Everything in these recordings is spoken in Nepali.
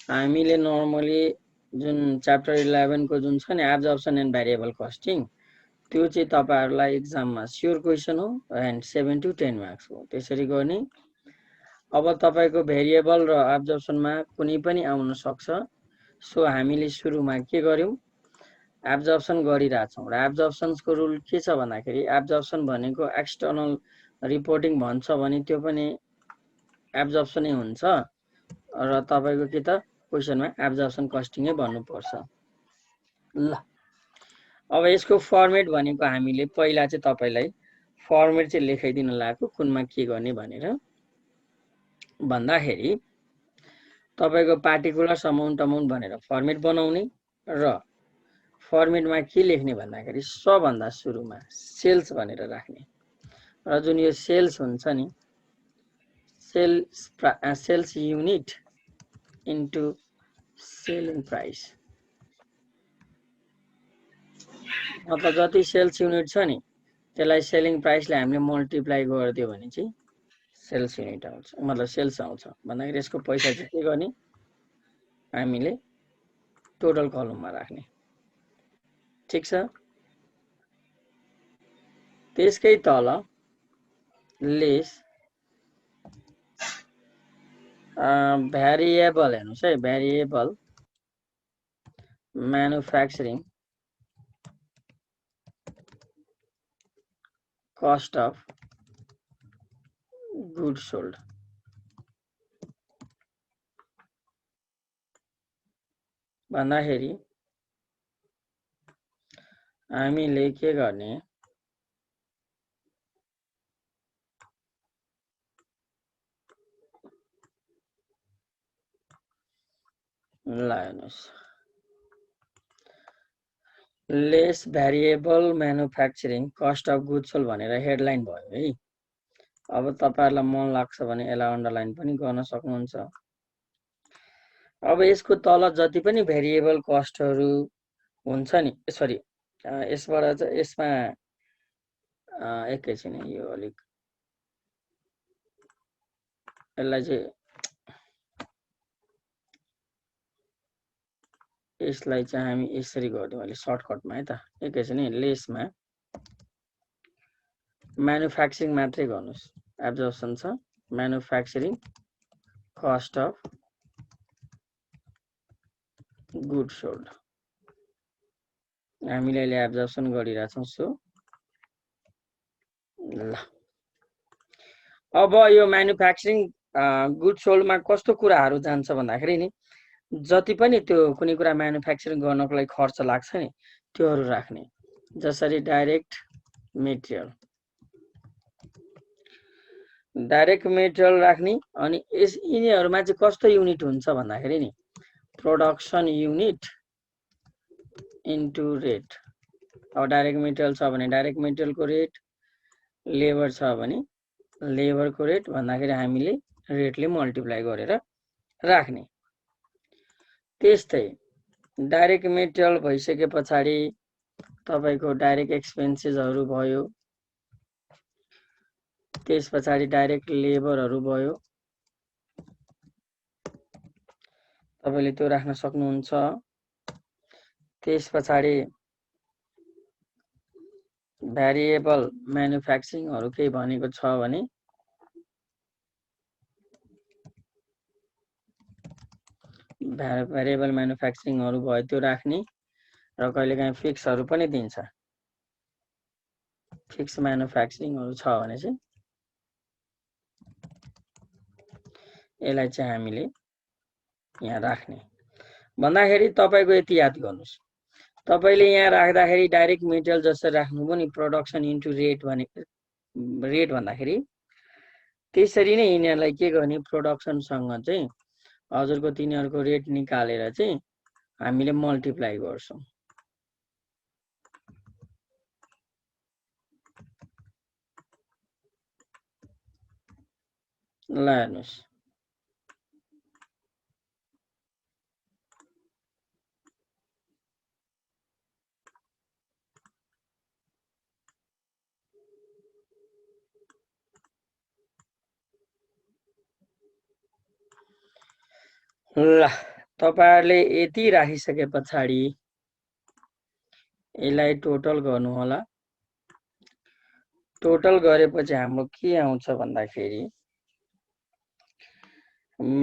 हामीले नर्मली जुन च्याप्टर 11 को जुन छ नि एब्जर्प्सन एन्ड भेरिएबल कस्टिङ त्यो चाहिँ तपाईहरुलाई एक्जाममा स्योर क्वेशन हो एन्ड 7 to 10 मार्क्स हो त्यसरी गर्ने। अब तपाईको भेरिएबल र एब्जर्प्सनमा कुनै पनि आउन सक्छ। सो हामीले सुरुमा के गर्यौं एब्जर्प्सन गरिराछौं र एब्जर्प्सनको रुल के छ भन्दाखेरि एब्जर्प्सन भनेको एक्सटर्नल रिपोर्टिङ भन्छ भने त्यो पनि एब्जर्प्सनै हुन्छ र तपाईको के त क्वेशनमा एब्जर्प्सन कस्टिङै भन्नुपर्छ। ल अब यसको फर्मेट भनेको हामीले पहिला चाहिँ तपाईलाई फर्मेट चाहिँ लेखाइदिन लाग्यो कुनमा के गर्ने भनेर भन्दाखेरि तपाईको पार्टिकुलर अमाउन्ट भनेर फर्मेट बनाउने र फर्मेटमा के लेख्ने भन्दाखेरि सबभन्दा सुरुमा सेल्स भनेर राख्ने र जुन यो सेल्स हुन्छ नि sales unit into selling price मतलब जति सेल्स युनिट छ नि त्यसलाई सेलिङ प्राइसले हामीले मल्टिप्लाई गरिदियो भने चाहिँ सेल्स युनिट आउँछ मतलब सेल्स आउँछ भन्दाखेरि यसको पैसा चाहिँ के गर्ने हामीले टोटल कलममा राख्ने ठीक छ। त्यसकै तल लेस भेरिएबल हेर्नुस् है variable manufacturing cost of goods sold भन्दाखेरि हामीले के गर्ने ल हेर्नुस् lace variable manufacturing cost of goods sold भनेर हेडलाइन भयो है। अब तपाईहरुलाई मन लाग्छ भने यसलाई अन्डरलाइन पनि गर्न सक्नुहुन्छ। अब यसको तल जति पनि भेरिएबल कस्टहरु हुन्छ नि सरी यसबाट चाहिँ यसमा एकैछिन यो अलिक यसलाई चाहिँ यसलाई चाहिँ हामी यसरी गर्दियौ अहिले सर्टकटमा है त एकैछिन लेसमा म्यानुफ्याक्चरिङ मात्रै गर्नुस् एब्जर्प्सन छ manufacturing cost of good sold हामीले अहिले एब्जर्प्सन गरिरहेछौं। सो ल अब यो म्यानुफ्याक्चरिङ गुड सोल्डमा कस्तो कुराहरु जान्छ भन्दाखेरि नि जति पनि त्यो कुनै कुरा म्यानुफ्याक्चरिङ गर्नको लागि खर्च लाग्छ नि त्योहरु राख्ने जसरी डाइरेक्ट मेटेरियल राख्ने अनि यस यिनीहरुमा चाहिँ कस्तो युनिट हुन्छ भन्दाखेरि नि प्रोडक्सन युनिट इन्टु रेट। अब डाइरेक्ट मेटेरियल छ भने डाइरेक्ट मेटेरियलको रेट लेबर छ भने लेबरको रेट भन्दाखेरि हामीले रेटले मल्टिप्लाई गरेर राख्ने। त्यस्तै डाइरेक्ट मेटेरियल भइसकेपछि तपाईको डाइरेक्ट एक्सपेन्सेसहरु भयो त्यसपछि डाइरेक्ट लेबरहरु भयो तपाईले त्यो राख्न सक्नुहुन्छ। त्यसपछि भेरिएबल म्यानुफ्याक्चरिङहरु केही भनेको छ भने भेरिएबल म्यानुफ्याक्चरिङहरु भयो त्यो राख्ने र कहिलेकाहीँ फिक्सहरु पनि दिन्छ फिक्स म्यानुफ्याक्चरिङहरु छ भने चाहिँ यसलाई चाहिँ हामीले यहाँ राख्ने भन्दाखेरि तपाईको यति याद गर्नुस् तपाईले यहाँ राख्दाखेरि डाइरेक्ट मेटेरियल जसरी राख्नु पनि प्रोडक्सन इन्टु रेट भने रेट भन्दाखेरि त्यसरी नै यिनीहरुलाई के गर्ने प्रोडक्सन सँग चाहिँ हजुरको तिनीहरुको रेट निकालेर चाहिँ हामीले मल्टिप्लाई गर्छौं। ल हेर्नुस् ल तपाईहरुले यति राखिसके पछाडी यसलाई टोटल गर्नु होला। टोटल गरेपछि हाम्रो के आउँछ भन्दाखेरि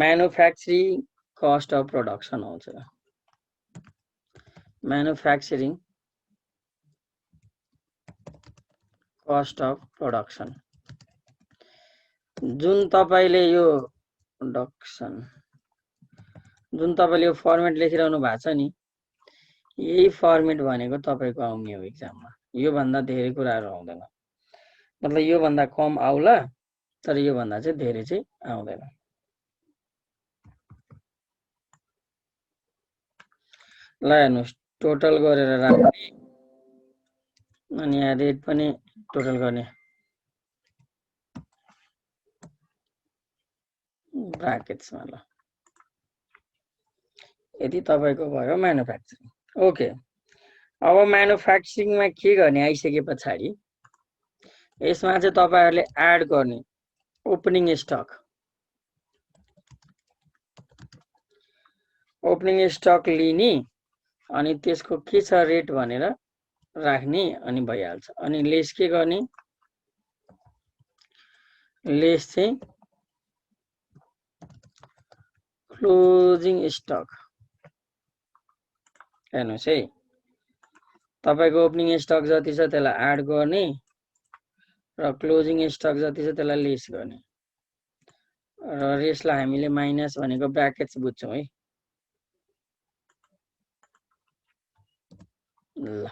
म्यानुफ्याक्चरिङ कस्ट अफ प्रोडक्सन आउँछ। म्यानुफ्याक्चरिङ कस्ट अफ प्रोडक्सन जुन तपाईले यो प्रोडक्सन जुन तपाईले यो फर्मेट लेखिरहनु भएको छ नि, यही फर्मेट भनेको तपाईको आउने हो एक्जाममा। यो भन्दा धेरै कुराहरु आउँदैन, मतलब यो भन्दा कम आउला, तर यो भन्दा चाहिँ धेरै चाहिँ आउँदैन। ल हेर्नुस्, टोटल गरेर राख्ने अनि यहाँ रेट पनि टोटल गर्ने, ब्राकेट्समा। ल यदि तपाईको भयो म्यानुफ्याक्चरिङ। ओके, अब म्यानुफ्याक्चरिङमा के गर्ने आइसके पछाडी यसमा चाहिँ तपाईहरुले एड गर्ने ओपनिङ स्टक। ओपनिङ स्टक लिने अनि त्यसको के छ रेट भनेर राख्ने अनि भइहाल्छ। अनि लेस के गर्ने, लेस चाहिँ क्लोजिङ स्टक। हेर्नुस् है, तपाईको ओपनिङ स्टक जति छ त्यसलाई एड गर्ने र क्लोजिङ स्टक जति छ त्यसलाई लेस गर्ने र रेसलाई हामीले माइनस भनेको ब्र्याकेट्स बुझ्छौं है। ल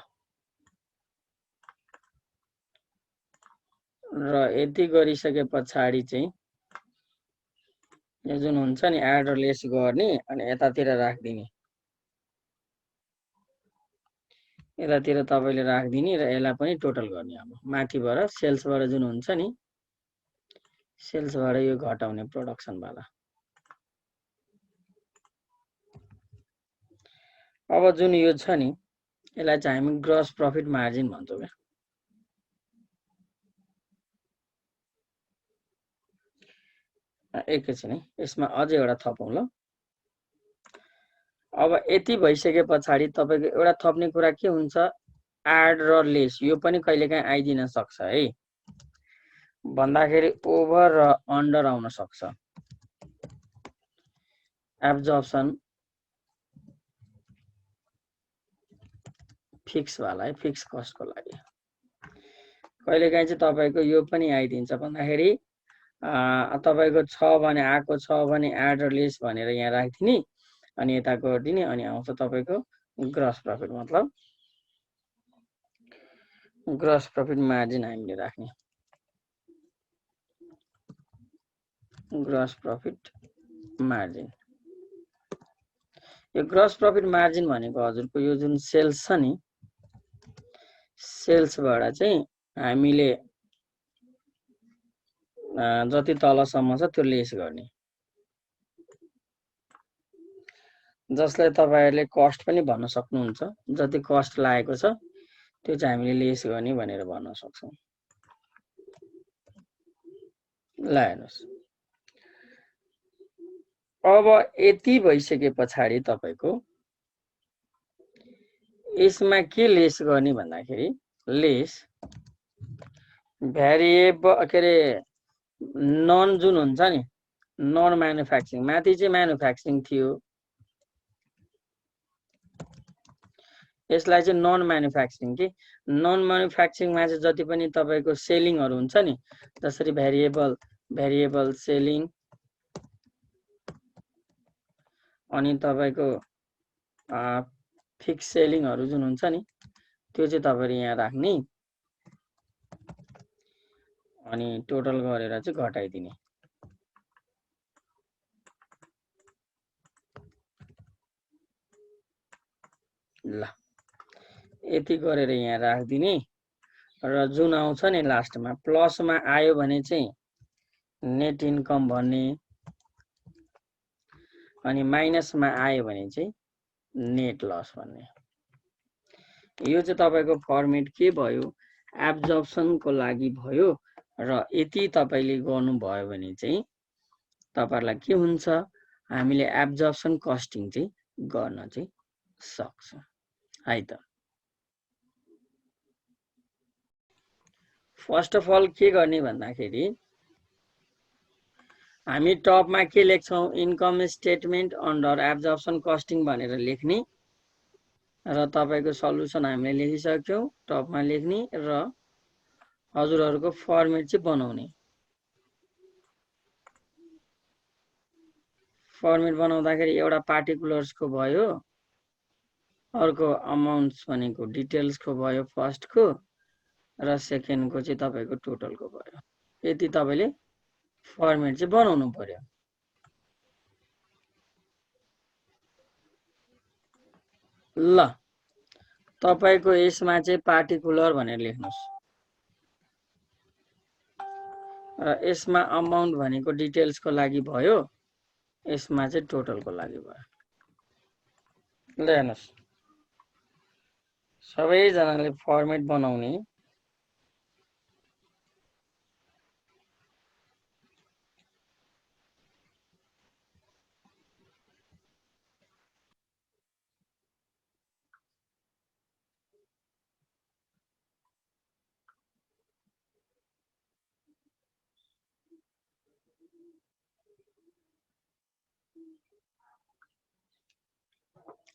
र यति गरिसके पछाडी चाहिँ यो जुन हुन्छ नि एड र लेस गर्ने अनि यतातिर राख्दिने, यतातिर तपाईले राख्दिने र यसलाई पनि टोटल गर्ने। अब माथिबाट सेल्सबाट जुन हुन्छ नि, सेल्सबाट यो घटाउने प्रोडक्सन वाला। अब जुन यो छ नि यसलाई चाहिँ हामी ग्रस प्रफिट मार्जिन भन्छौं के। एकैछिन है, यसमा अझै एउटा थपौं। ल अब यति भइसके पछाडी तपाईको एउटा थप्ने कुरा के हुन्छ, एड र लेस। यो पनि कहिलेकाहीँ आइदिन सक्छ है, भन्दाखेरि ओभर र अन्डर आउन सक्छ। एब्जर्प्सन फिक्स वाला है, फिक्स कस्टको लागि कहिलेकाहीँ चाहिँ तपाईको यो पनि आइदिन्छ भन्दाखेरि तपाईको छ भने आको छ भने एड र लेस भनेर यहाँ राख्दिने अनि यता गर्दिने अनि आउँछ तपाईको ग्रस प्रफिट, मतलब ग्रस प्रफिट मार्जिन हामीले राख्ने। ग्रस प्रफिट मार्जिन, यो ग्रस प्रफिट मार्जिन भनेको हजुरको यो जुन सेल्स छ नि, सेल्सबाट चाहिँ हामीले जति तलसम्म छ त्यो लेस गर्ने, जसलाई तपाईहरुले कस्ट पनि भन्न सक्नुहुन्छ। जति कस्ट लागेको छ त्यो चाहिँ हामीले लेस गर्ने भनेर भन्न सक्छौं। ल हेर्नुस्, अब यति भइसके पछाडी तपाईको यसमा के लेस गर्ने भन्दाखेरि लेस भ्यारिएबल के अरे नन जुन हुन्छ नि, नन म्यानुफ्याक्चरिङ। माथि चाहिँ म्यानुफ्याक्चरिङ थियो, यसलाई चाहिँ नन म्यानुफ्याक्चरिङ कि। नन म्यानुफ्याक्चरिङमा चाहिँ जति पनि तपाईको सेलिङहरु हुन्छ नि, जसरी भ्यारिएबल सेलिङ अनि तपाईको फिक्स सेलिङहरु जुन हुन्छ नि त्यो चाहिँ तपाईले यहाँ राख्ने अनि टोटल गरेर चाहिँ घटाइदिने। ल यति गरेर यहाँ राख्दिने र जुन आउँछ नि लास्टमा प्लसमा आयो भने चाहिँ नेट इन्कम भन्ने अनि माइनसमा आयो भने चाहिँ नेट लस भन्ने। यो चाहिँ तपाईको फर्मेट के भयो, एब्जर्प्सनको लागि भयो र यति तपाईले गर्नु भयो भने चाहिँ तपाईहरुलाई के हुन्छ, हामीले एब्जर्प्सन कस्टिङ चाहिँ गर्न चाहिँ सक्छौँ है त। फर्स्ट अफ अल के गर्ने भन्दाखेरि हामी टपमा के लेख्छौँ, income statement under absorption costing भनेर लेख्ने र तपाईको सल्युसन हामीले लेखिसक्यौँ, टपमा लेख्ने र हजुरहरूको फर्मेट चाहिँ बनाउने। फर्मेट बनाउँदाखेरि एउटा पार्टिकुलर्सको भयो, अर्को अमाउन्ट्स भनेको डिटेल्सको भयो फर्स्टको, र सेकेन्डको चाहिँ तपाईको टोटलको भयो। यति तपाईले फर्मेट चाहिँ बनाउनु पर्यो। ल तपाईको यसमा चाहिँ पार्टिकुलर भनेर लेख्नुस् र यसमा अमाउन्ट भनेको डिटेल्सको लागि भयो, यसमा चाहिँ टोटलको लागि भयो। ल हेर्नुस्, सबैजनाले फर्मेट बनाउने।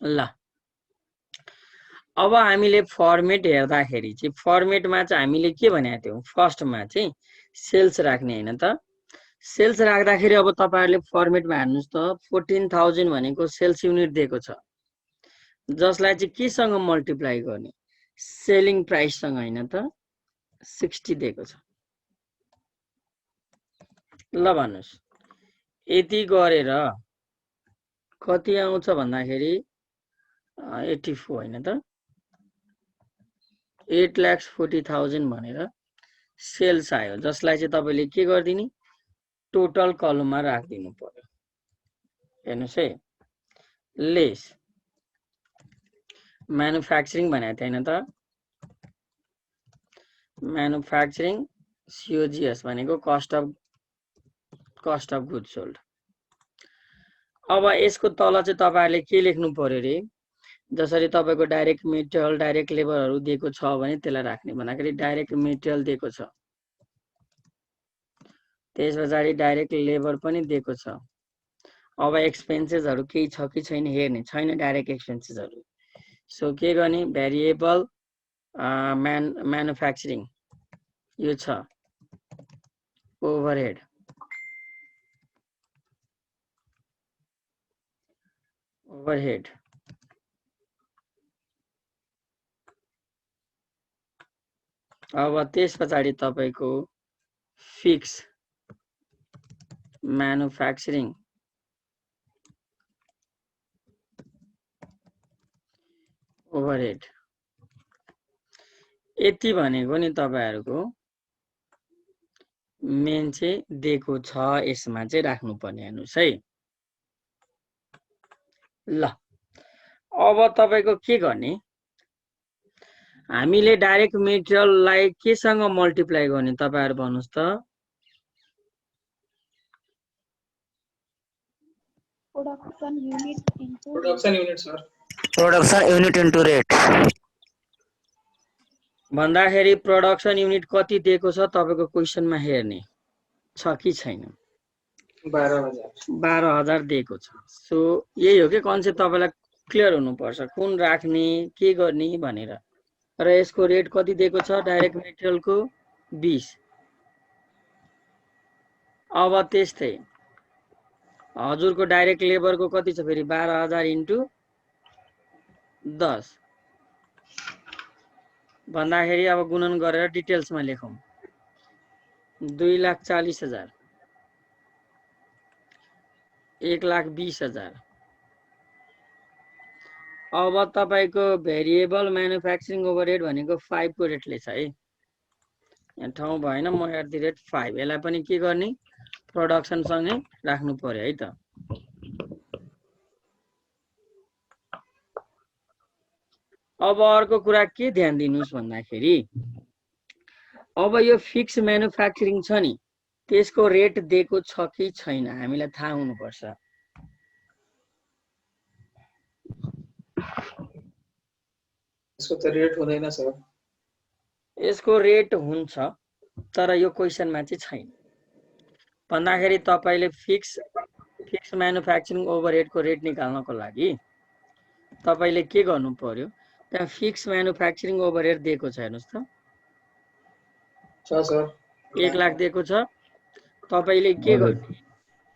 ल अब हामीले फर्मेट हेर्दाखेरि चाहिँ फर्मेटमा चाहिँ हामीले के भनेको थियौँ, फर्स्टमा चाहिँ सेल्स राख्ने हैन त। सेल्स राख्दाखेरि अब तपाईहरुले फर्मेटमा हेर्नुस् त 14,000 भनेको सेल्स युनिट दिएको छ, जसलाई चाहिँ केसँग मल्टिप्लाई गर्ने, सेलिङ प्राइससँग हैन त, 60 दिएको छ। ल भन्नुस्, यति गरेर कति आउँछ भन्दाखेरि 84 हैन त, 8,40,000 भनेर सेल्स आयो, जसलाई चाहिँ तपाईले के गर्दिने, टोटल कलममा राख्दिनु पर्यो। हेर्नुस् है, लेस म्यानुफ्याक्चरिङ भनेको थियो हैन त, म्यानुफ्याक्चरिङ COGS भनेको कस्ट अफ गुड्स सोल्ड। अब यसको तल चाहिँ तपाईहरुले के लेख्नु पर्यो रे, जसरी तपाईको डाइरेक्ट मेटेरियल डाइरेक्ट लेबरहरु दिएको छ भने त्यसलाई राख्ने, भन्दाखेरि डाइरेक्ट मेटेरियल दिएको छ, त्यसपछि डाइरेक्ट लेबर पनि दिएको छ। अब एक्सपेन्सेसहरु केही छ कि छैन हेर्ने, छैन डाइरेक्ट एक्सपेन्सेसहरु, सो के गर्ने, भेरिएबल म्यानुफ्याक्चरिङ यो छ, ओभरहेड अब त्यसपछि तपाईको फिक्स म्यानुफ्याक्चरिङ ओभरहेड, यति भनेको नि तपाईहरुको मेन चाहिँ दिएको छ, यसमा चाहिँ राख्नु पर्ने। हेर्नुस् है, ल अब तपाईको के गर्ने, हामीले डाइरेक्ट मेटेरियललाई केसँग मल्टिप्लाई गर्ने, तपाईहरु भन्नुस् त। प्रोडक्सन युनिट इन्टु रेट भन्दाखेरि प्रोडक्सन युनिट कति दिएको छ तपाईको क्वेशनमा हेर्ने छ कि छैन, 12,000 दिएको छ। सो यही हो के कन्सेप्ट, तपाईलाई क्लियर हुनुपर्छ कुन राख्ने के गर्ने भनेर। र यसको रेट कति दिएको छ, डाइरेक्ट मेटेरियलको 20। अब त्यस्तै हजुरको डाइरेक्ट लेबरको कति छ फेरि, 12,000 इन्टु 10 भन्दाखेरि अब गुणन गरेर डिटेल्समा लेखौं, 2,40,000, 1,20,000। अब तपाईको भेरिएबल म्यानुफ्याक्चरिङ ओभरहेड भनेको 5 को रेटले छ है, यहाँ ठाउँ भएन, म @5 यसलाई पनि के गर्ने, प्रोडक्सन सँगै राख्नु पर्यो है त। अब अर्को कुरा के ध्यान दिनुस् भन्दाखेरि, अब यो फिक्स म्यानुफ्याक्चरिङ छ नि, त्यसको रेट दिएको छ कि छैन हामीलाई थाहा हुनुपर्छ। यसको त रेट हुँदैन सर। यसको रेट हुन्छ तर यो क्वेसनमा चाहिँ छैन। भन्दाखेरि तपाईले फिक्स म्यानुफ्याक्चरिङ ओभरहेडको रेट निकाल्नको लागि तपाईले के गर्नु पर्यो, त्यहाँ फिक्स म्यानुफ्याक्चरिङ ओभरहेड दिएको छ हेर्नुस् त, छ सर। 1 लाख दिएको छ। तपाईले के गर्नु,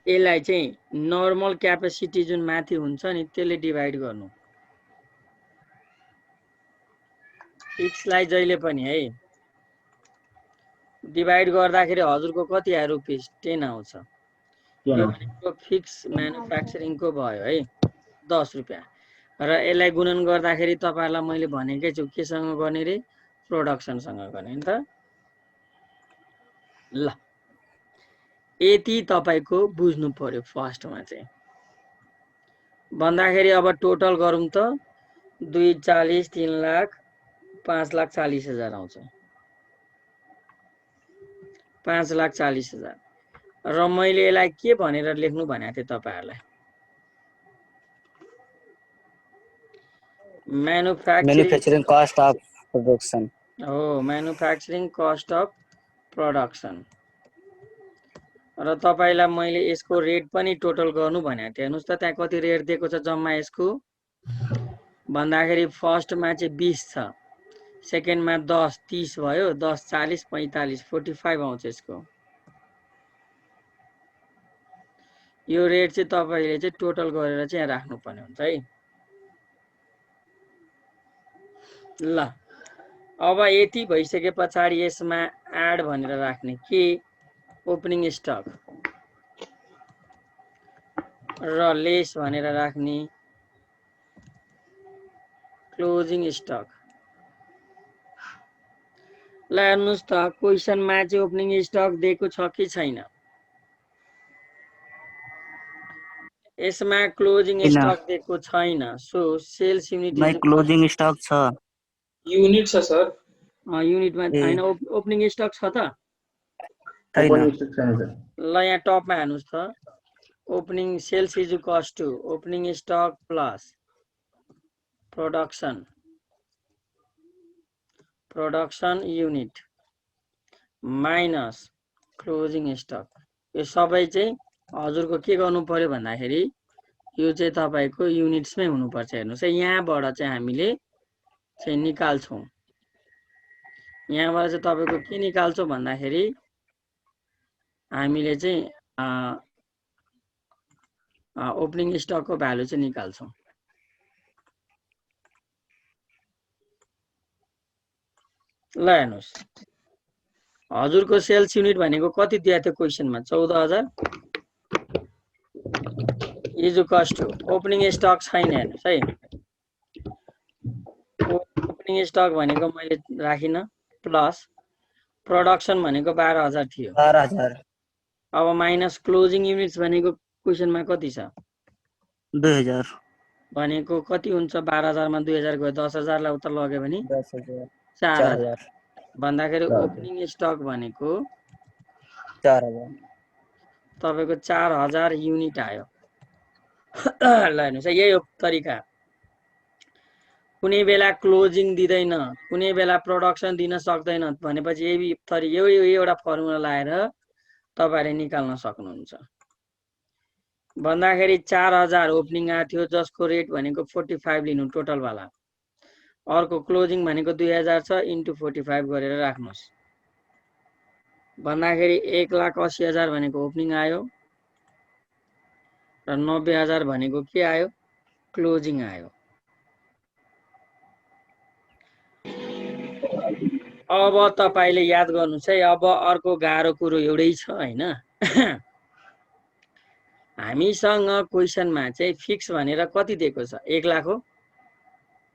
यसलाई चाहिँ नर्मल क्यापेसिटी जुन माथि हुन्छ नि त्यसले डिभाइड गर्नु। फिक्सलाई जहिले पनि है डिभाइड गर्दाखेरि हजुरको कति आयो रुपीस 10 आउँछ। यो भनेको फिक्स म्यानुफ्याक्चरिङको भयो है 10 रुपैयाँ। र यसलाई गुणन गर्दाखेरि तपाईहरुलाई मैले भनेकै छु केसँग गर्ने रे, प्रोडक्सनसँग गर्ने नि त। ल यति तपाईको बुझ्नु पर्यो फर्स्टमा चाहिँ। भन्दाखेरि अब टोटल गरौँ त 240 3 लाख 5,40,000 आउँछ। 5,40,000 र मैले यसलाई के भनेर लेख्नु भनेको थिएँ तपाईहरुलाई, Manufacturing cost of production. हो म्यानुफ्याक्चरिङ कस्ट अफ प्रोडक्सन। र तपाईलाई मैले यसको रेट पनि टोटल गर्नु भनेको थिएँ। हेर्नुस् त त्यहाँ कति रेट दिएको छ जम्मा यसको भन्दाखेरि फर्स्टमा चाहिँ 20 छ, सेकेन्डमा 10 30 भयो, 10 40 45 45 आउँछ यसको। यो रेट चाहिँ तपाईले चाहिँ टोटल गरेर चाहिँ यहाँ राख्नु पर्ने हुन्छ है। ल अब यति भइसके पछाडी यसमा एड भनेर राख्ने के, ओपनिङ स्टक र लेस भनेर राख्ने क्लोजिङ स्टक। ल हेर्नुस् त क्वेसनमा चाहिँ ओपनिङ स्टक दिएको छ कि छैन, यसमा क्लोजिङ स्टक दिएको छैन। So sales unit My closing stock छ। युनिट छ सर। युनिटमा हैन, ओपनिङ स्टक छ त छैन। ल यहाँ टपमा हेर्नुस् त, opening sales is equals to opening stock plus production unit minus closing stock. यो सबै चाहिँ हजुरको के गर्नु पर्यो भन्दाखेरि यो चाहिँ तपाईको युनिट्समै हुनुपर्छ। हेर्नुस् है यहाँबाट चाहिँ हामीले चाहिँ निकाल्छौं। यहाँबाट चाहिँ तपाईको के निकाल्छौं भन्दाखेरि हामीले चाहिँ ओपनिङ स्टकको भ्यालु चाहिँ निकाल्छौं। ल हेर्नुस् हजुरको सेल्स युनिट भनेको कति दिएको थियो क्वेसनमा, 14,000 is equals to opening stock छैन। हेर्नुस् है ओपनिङ स्टक भनेको मैले राखिन, प्लस प्रोडक्सन भनेको 12,000 थियो। 12,000 अब माइनस क्लोजिङ युनिट्स भनेको क्वेसनमा कति छ, 2,000 भनेको कति हुन्छ, 12,000 मा 2,000 गयो 10,000 लाई उता लग्यो भने 10,000 4,000 भन्दाखेरि ओपनिङ स्टक भनेको 4,000 तपाईको 4,000 युनिट आयो। ल हेर्नुस् यही हो तरिका। कुनै बेला क्लोजिङ दिदैन, कुनै बेला प्रोडक्सन दिन सक्दैन भनेपछि यही एउटा फर्मुला लगाएर तपाईहरुले निकाल्न सक्नुहुन्छ। भन्दाखेरि 4,000 ओपनिङ आएको थियो जसको रेट भनेको 45 लिनु टोटल वाला। अर्को क्लोजिङ भनेको 2,000 छ इन्टु 45 गरेर राख्नुस्। भन्दाखेरि 1,80,000 भनेको ओपनिङ आयो र 90,000 भनेको के आयो, क्लोजिङ आयो। अब तपाईले याद गर्नुस् है, अब अर्को गाह्रो कुरो एउटै छ हैन। हामीसँग क्वेसनमा चाहिँ फिक्स भनेर कति दिएको छ, 1 लाख हो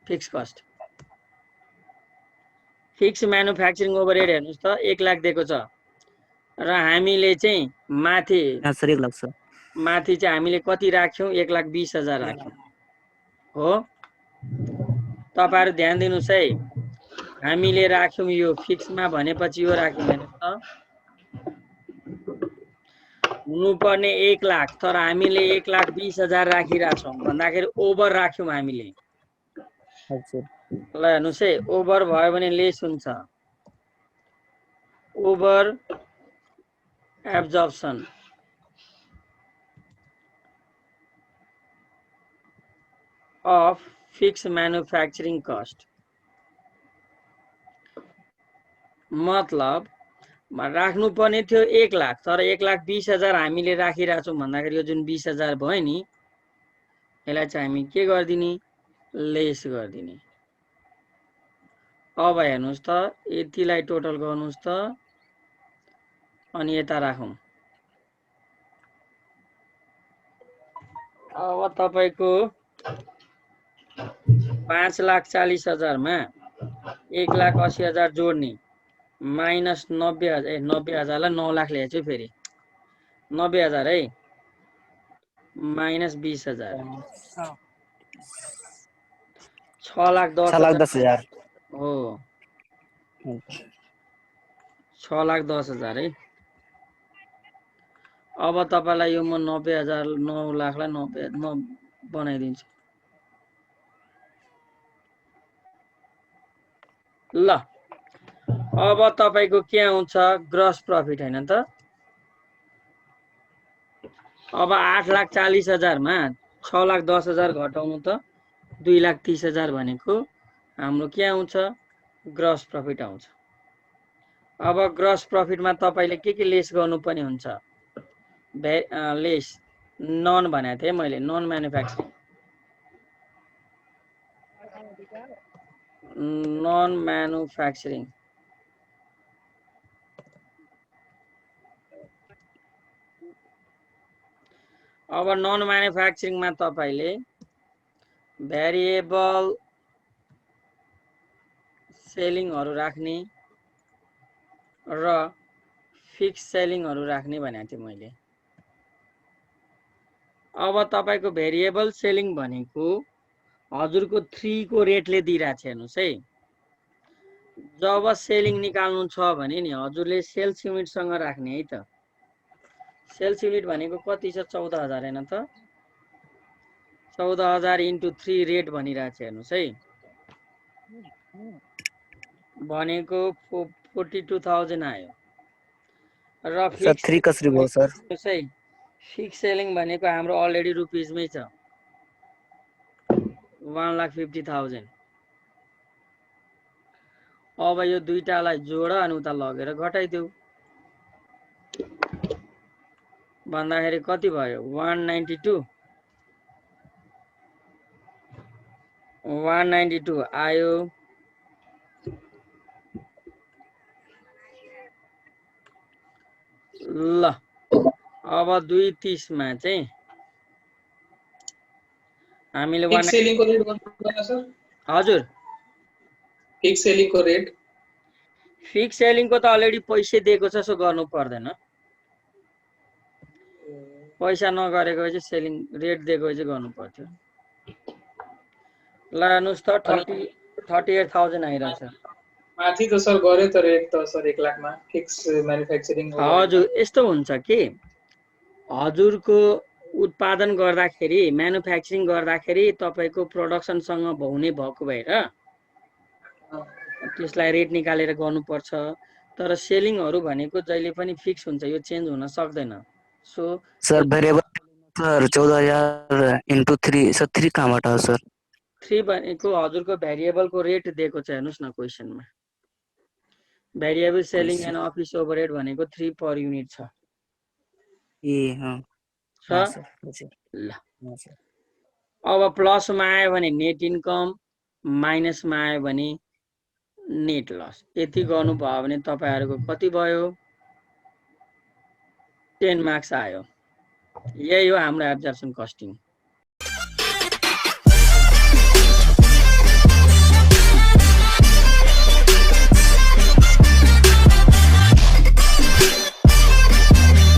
fix cost. Fix manufacturing overhead हेर्नुस् त 1 लाख दिएको छ र हामीले चाहिँ माथि सर 1 लाख छ। माथि चाहिँ हामीले कति राख्यौं, 1,20,000 राख्यौं हो। तपाईहरु ध्यान दिनुस् है, हामीले राख्यौं यो फिक्समा भनेपछि यो राख्यौं। हेर्नुस् त हुनुपर्ने 1 लाख तर हामीले 1,20,000 राखिरा छौं भन्दाखेरि ओभर राख्यौं हामीले। ल हेर्नुहोस् है, ओभर भयो भने लेस हुन्छ, over absorption of fix manufacturing cost, मतलब राख्नु पर्ने थियो 1 लाख, तर 1,20,000 हामीले राखिरहेको छौँ भन्दाखेरि यो जुन 20,000 भयो नि, यसलाई चाहिँ हामी के गरिदिने, लेस गरिदिने। अब हेर्नुहोस् त, यतिलाई टोटल गर्नुहोस् त, अनि यता राखौँ। अब तपाईको 5,40,000 मा 1,80,000 जोड्ने, माइनस 90,000, 90,000 लाई 9 लाख ल्याएछु फेरि, 90,000 है, माइनस 20,000, 6,10,000 हो, 6,10,000 है। अब तपाईलाई यो म 90,000, 9 लाखलाई 90 बनाइदिन्छु। ल अब तपाईको के आउँछ, ग्रस प्रफिट हैन त। अब 8,40,000 मा 6,10,000 घटाउनु त 2,30,000 भनेको हाम्रो के आउँछ, ग्रस प्रफिट आउँछ। अब ग्रस प्रफिटमा तपाईले के लेस गर्नुपर्ने हुन्छ, लेस नन भनेको थिएँ मैले, नन म्यानुफ्याक्चरिङ, नन म्यानुफ्याक्चरिङ। अब नन म्यानुफ्याक्चरिङमा तपाईले भेरिएबल सेलिङहरु राख्ने र फिक्स सेलिङहरु राख्ने भनेको थिएँ मैले। अब तपाईको भेरिएबल सेलिङ भनेको हजुरको 3 को रेटले दिइराछ, हेर्नुस् है। जब सेलिङ निकाल्नु छ भने नि हजुरले सेल्स युनिट सँग राख्ने है त। सेल्स युनिट भनेको कति छ, 14,000 हैन त, 14,000 इन्टु 3 रेट भनिराछ, हेर्नुस् है, भनेको 42,000 आयो। र फिक्स 3 कसरी भयो सर? है, फिक्स सेलिङ भनेको हाम्रो अलरेडी रुपीजमै छ, 1,50,000। अब यो दुईटालाई जोड अनि उता लगेर घटाइदेऊ, भन्दाखेरि कति भयो, 192 आयो। ल अब 230 मा चाहिँ हामीले फिक्स सेलिङको रेट गर्नु पर्दैन सर? हजुर, फिक्स सेलिङको रेट, फिक्स सेलिङको त अलरेडी पैसा दिएको छ, सो गर्नु पर्दैन। पैसा नगरेको चाहिँ सेलिङ रेट दिएको चाहिँ गर्नु पर्थ्यो। ल हेर्नुस् त, 38,000 आइरहेछ। माथि त सर गरे त रेट त सर 1 लाखमा फिक्स म्यानुफ्याक्चरिङ। हजुर, यस्तो हुन्छ कि हजुरको उत्पादन गर्दाखेरि, म्यानुफ्याक्चरिङ गर्दाखेरि तपाईको प्रोडक्सनसँग हुने भएको भएर त्यसलाई रेट निकालेर गर्नुपर्छ। तर सेलिङहरु भनेको जहिले पनि फिक्स हुन्छ, यो चेन्ज हुन सक्दैन। So sir variable sir 14,000 into 3 sir 3 कहाँबाट हो सर? 3 भनेको हजुरको भेरिएबलको रेट दिएको छ, हेर्नुस् न क्वेशनमा। Variable selling and office overhead भनेको 3 पर युनिट छ। ए ह छ। सर, ल अब प्लसमा आयो भने नेट इन्कम, माइनसमा आयो भने नेट लस। यति गर्नुभयो भने तपाईहरुको कति भयो, 10 मार्क्स आयो। यही हो हाम्रो एब्जर्प्सन कस्टिङ।